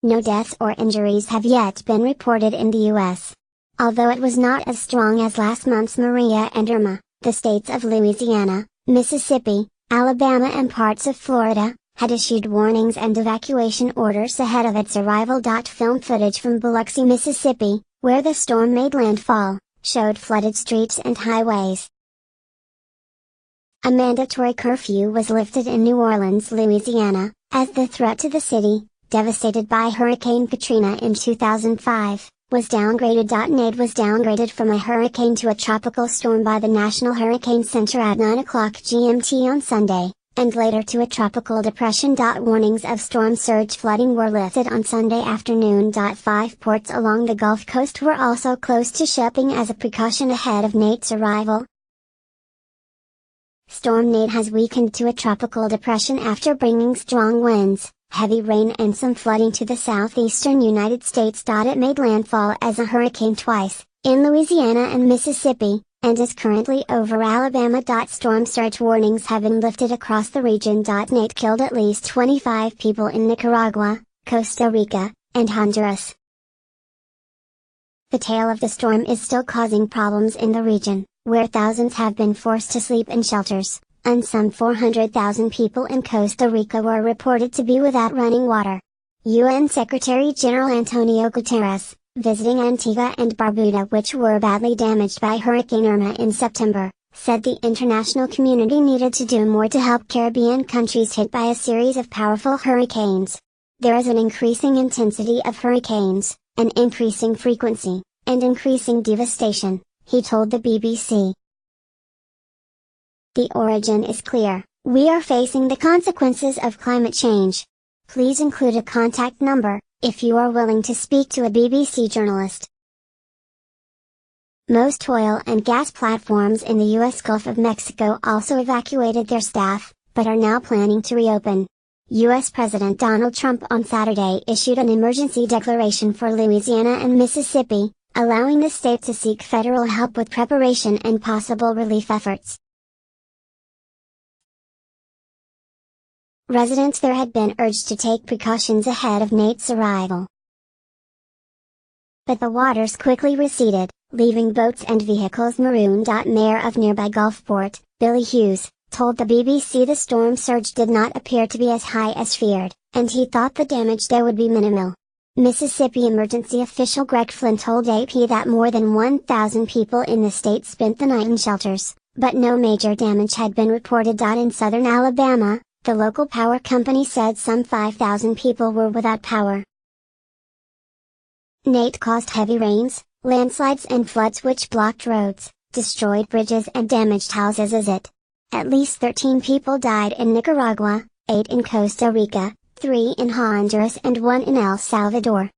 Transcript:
No deaths or injuries have yet been reported in the U.S. Although it was not as strong as last month's Maria and Irma, the states of Louisiana, Mississippi, Alabama and parts of Florida had issued warnings and evacuation orders ahead of its arrival. Film footage from Biloxi, Mississippi, where the storm made landfall, showed flooded streets and highways. A mandatory curfew was lifted in New Orleans, Louisiana, as the threat to the city, devastated by Hurricane Katrina in 2005, was downgraded. NADE was downgraded from a hurricane to a tropical storm by the National Hurricane Center at 9 o'clock GMT on Sunday, and later to a tropical depression. Warnings of storm surge flooding were lifted on Sunday afternoon. 5 ports along the Gulf Coast were also closed to shipping as a precaution ahead of NADE's arrival. Storm NADE has weakened to a tropical depression after bringing strong winds, heavy rain and some flooding to the southeastern United States. It made landfall as a hurricane twice, in Louisiana and Mississippi, and is currently over Alabama. Storm surge warnings have been lifted across the region. NADE killed at least 25 people in Nicaragua, Costa Rica, and Honduras. The tail of the storm is still causing problems in the region, where thousands have been forced to sleep in shelters, and some 400,000 people in Costa Rica were reported to be without running water. UN Secretary General Antonio Guterres, visiting Antigua and Barbuda, which were badly damaged by Hurricane Irma in September, said the international community needed to do more to help Caribbean countries hit by a series of powerful hurricanes. There is an increasing intensity of hurricanes, an increasing frequency, and increasing devastation, he told the BBC. The origin is clear: we are facing the consequences of climate change. Please include a contact number, if you are willing to speak to a BBC journalist. Most oil and gas platforms in the U.S. Gulf of Mexico also evacuated their staff, but are now planning to reopen. U.S. President Donald Trump on Saturday issued an emergency declaration for Louisiana and Mississippi, allowing the state to seek federal help with preparation and possible relief efforts. Residents there had been urged to take precautions ahead of NADE's arrival. But the waters quickly receded, leaving boats and vehicles marooned. Mayor of nearby Gulfport, Billy Hughes, told the BBC the storm surge did not appear to be as high as feared, and he thought the damage there would be minimal. Mississippi emergency official Greg Flynn told AP that more than 1,000 people in the state spent the night in shelters, but no major damage had been reported. In southern Alabama, the local power company said some 5,000 people were without power. NADE caused heavy rains, landslides and floods which blocked roads, destroyed bridges and damaged houses. At least 13 people died in Nicaragua, 8 in Costa Rica, 3 in Honduras and 1 in El Salvador.